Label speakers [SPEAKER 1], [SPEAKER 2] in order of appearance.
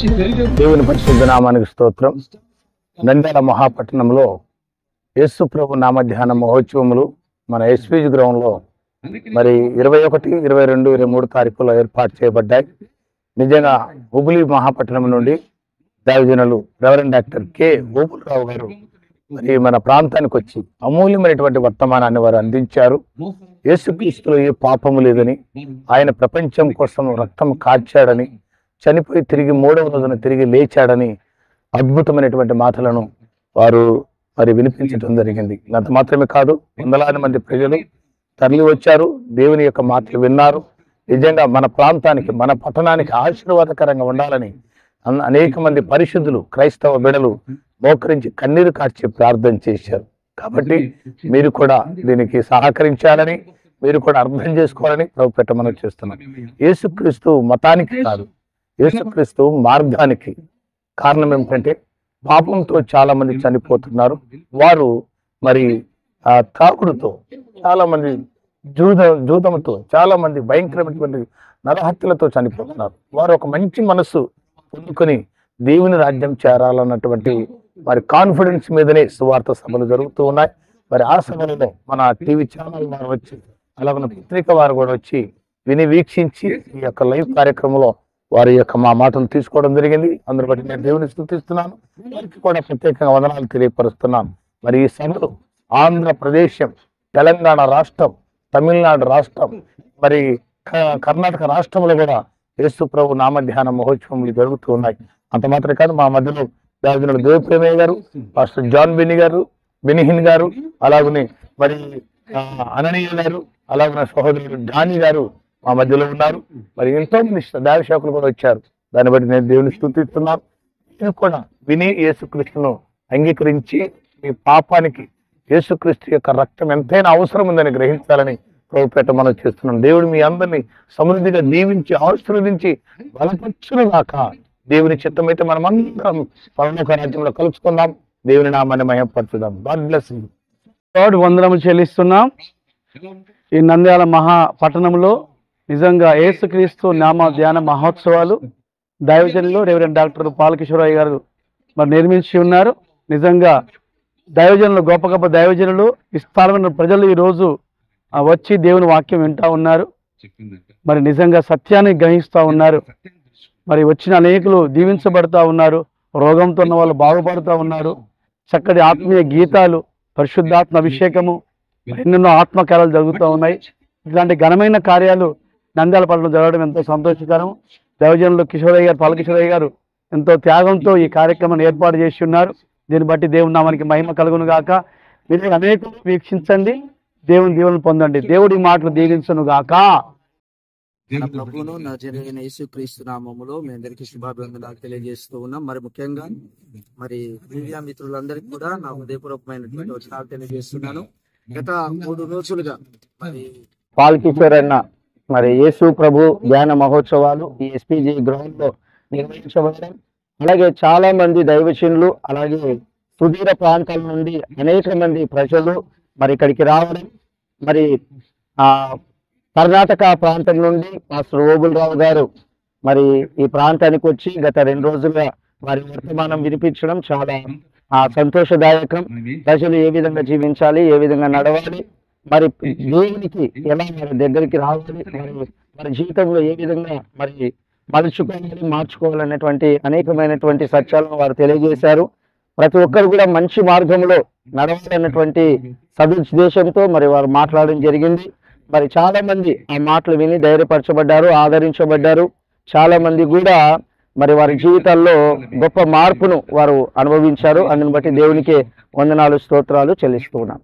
[SPEAKER 1] దేవుని పరిశుద్ధ నామానికి స్తోత్రం. నంద్యాల మహాపట్టణంలో యేసు ప్రభు నామ ధ్యాన మహోత్సవములు మన ఎస్పీజీ గ్రౌండ్ లో మరి 21, 22, 23 తారీఖులో ఏర్పాటు చేయబడ్డాయి. నిజంగా హుబులి మహాపట్టణం నుండి దైవజనులు రెవరెండ్ డాక్టర్ కె గోపులరావు గారు మరి మన ప్రాంతానికి వచ్చి అమూల్యమైనటువంటి వర్తమానాన్ని వారు అందించారు. యేసుక్రీస్తులో ఏ పాపము లేదని, ఆయన ప్రపంచం కోసం రక్తం కార్చాడని, చనిపోయి తిరిగి 3వ రోజున తిరిగి లేచాడని అద్భుతమైనటువంటి మాటలను వారు మరి వినిపించడం జరిగింది. అంత మాత్రమే కాదు, వందలాది మంది ప్రజలు తరలి వచ్చారు, దేవుని యొక్క మాటలు విన్నారు. నిజంగా మన ప్రాంతానికి, మన పట్టణానికి ఆశీర్వాదకరంగా ఉండాలని అనేక మంది పరిశుద్ధులు, క్రైస్తవ బిడలు మోకరించి కన్నీరు కార్చి ప్రార్థన చేశారు. కాబట్టి మీరు కూడా దీనికి సహకరించాలని, మీరు కూడా అర్థం చేసుకోవాలని ప్రభు పెట్టమని చేస్తున్నాం. యేసుక్రీస్తు మతానికి కాదు, యేసుక్రీస్తు మార్గానికి. కారణం ఏమిటంటే పాపంతో చాలా మంది చనిపోతున్నారు. వారు మరి తాకుడుతో చాలా మంది, జూదంతో చాలా మంది భయంకరమైనటువంటి నరహత్యలతో చనిపోతున్నారు. వారు ఒక మంచి మనస్సు పొందుకొని దేవుని రాజ్యం చేరాలన్నటువంటి మరి కాన్ఫిడెన్స్ మీదనే సువార్త సభలు జరుగుతూ ఉన్నాయి. మరి ఆ సభలలో మన టీవీ ఛానల్ వారు వచ్చి, అలాగే పత్రిక వారు కూడా వచ్చి విని వీక్షించి ఈ యొక్క లైవ్ కార్యక్రమంలో వారి యొక్క మా మాటలు తీసుకోవడం జరిగింది. అందులో బట్టి నేను దేవుని స్తుతిస్తున్నాను. వారికి కూడా ప్రత్యేకంగా వందనాలు తెలియపరుస్తున్నాను. మరి ఈ సభలు ఆంధ్రప్రదేశ్, తెలంగాణ రాష్ట్రం, తమిళనాడు రాష్ట్రం, మరి కర్ణాటక రాష్ట్రంలో కూడా యేసు ప్రభు నామధ్యాన మహోత్సవములు జరుగుతూ ఉన్నాయి. అంత మాత్రమే కాదు, మా మధ్యలో దావిదనుడు దేవప్రేమయ్య గారు, పాస్టర్ జాన్ బెనిహిన్ గారు, అలాగనే మరి అననీయ గారు, అలాగే సహోదరుడు డానీ గారు మా మధ్యలో ఉన్నారు. మరి ఎంతో మంది దైవసేవకులు కూడా వచ్చారు. దాన్ని బట్టి నేను దేవుని స్తుతిస్తున్నాను. నేను కూడా విని యేసుక్రీస్తును అంగీకరించి మీ పాపానికి యేసుక్రీస్తు యొక్క రక్తం ఎంతైనా అవసరం ఉందని గ్రహించాలని ప్రభుపేట మనం చేస్తున్నాం. దేవుడు మీ అందరినీ సమృద్ధిగా దీవించి ఆశీర్వదించి బలపరచును గాక. దేవుని చిత్తమైతే మనం అందరం పరలోక రాజ్యంలో కలుసుకుందాం. దేవుని నామాన్ని మహిమపరచుదాం. God bless you.
[SPEAKER 2] గాడ్ వందనములు చెల్లిస్తున్నాం. ఈ నంద్యాల మహాపట్టణంలో నిజంగా యేసుక్రీస్తు నామ ధ్యాన మహోత్సవాలు దైవజనులు రెవరెండ్ డాక్టర్ పాలకిషోరయ్య గారు మరి నిర్మించి ఉన్నారు. నిజంగా దైవజనులు, గొప్ప గొప్ప దైవజనులు, విస్తారమైన ప్రజలు ఈరోజు వచ్చి దేవుని వాక్యం వింటా ఉన్నారు. మరి నిజంగా సత్యాన్ని గ్రహిస్తూ ఉన్నారు. మరి వచ్చిన అనేకులు దీవించబడతా ఉన్నారు. రోగంతో ఉన్న వాళ్ళు బాగుపడుతూ ఉన్నారు. చక్కటి ఆత్మీయ గీతాలు, పరిశుద్ధాత్మ అభిషేకము, ఎన్నెన్నో ఆత్మకార్యాలు జరుగుతూ ఉన్నాయి. ఇలాంటి ఘనమైన కార్యాలు నంద్యాల పట్టణంలో జరగడం ఎంతో సంతోషకరం. దైవజనులు కిషోరయ్య గారు, పాలకిషోరయ్య గారు ఎంతో త్యాగంతో ఈ కార్యక్రమాన్ని ఏర్పాటు చేసి ఉన్నారు. దీన్ని బట్టి దేవుని నామానికి మహిమ కలుగును గాక. మీరు అనేకులు వీక్షించండి, దేవుని దీవెనలు పొందండి. దేవుడి మాటలు దీవించును గాక.
[SPEAKER 3] నా ప్రభువును నజరేయుడైన యేసుక్రీస్తు నామములో మీ అందరికీ శుభాభివందనాలు తెలియజేస్తూ ఉన్నాం. మరి ముఖ్యంగా మరి మీడియా మిత్రులందరికీ కూడా నా హృదయపూర్వకమైనటువంటి వచనాలు తెలియజేస్తున్నాను. గత 3 రోజులుగా మరి
[SPEAKER 1] పాల్కిషోరన్న మరి యేసు ప్రభు ధ్యాన మహోత్సవాలు ఈ ఎస్పీజీ గ్రౌండ్ లో నిర్వహించబడడం, అలాగే చాలా మంది దైవజనులు, అలాగే సుదూర ప్రాంతాల నుండి అనేక మంది ప్రజలు మరి ఇక్కడికి రావడం, మరి కర్ణాటక ప్రాంతం నుండి మాస్టర్ గోపులరావు గారు మరి ఈ ప్రాంతానికి వచ్చి గత 2 రోజులుగా వారి వర్తమానం వినిపించడం చాలా సంతోషదాయకం. ప్రజలు ఏ విధంగా జీవించాలి, ఏ విధంగా నడవాలి, మరి దేవునికి ఎలా మరి దగ్గరికి రావాలి, మరి జీవితంలో ఏ విధంగా మరి మలుచుకోవాలి, మార్చుకోవాలనేటువంటి అనేకమైనటువంటి సత్యాలను వారు తెలియజేశారు. ప్రతి ఒక్కరు కూడా మంచి మార్గంలో నడవాలన్నటువంటి సదుద్దేశంతో మరి వారు మాట్లాడడం జరిగింది. మరి చాలా మంది ఆ మాటలు విని ధైర్యపరచబడ్డారు, ఆదరించబడ్డారు. చాలా మంది కూడా మరి వారి జీవితాల్లో గొప్ప మార్పును వారు అనుభవించారు. అందుని బట్టి దేవునికి వందనాలు, స్తోత్రాలు చెల్లిస్తూ ఉన్నాం.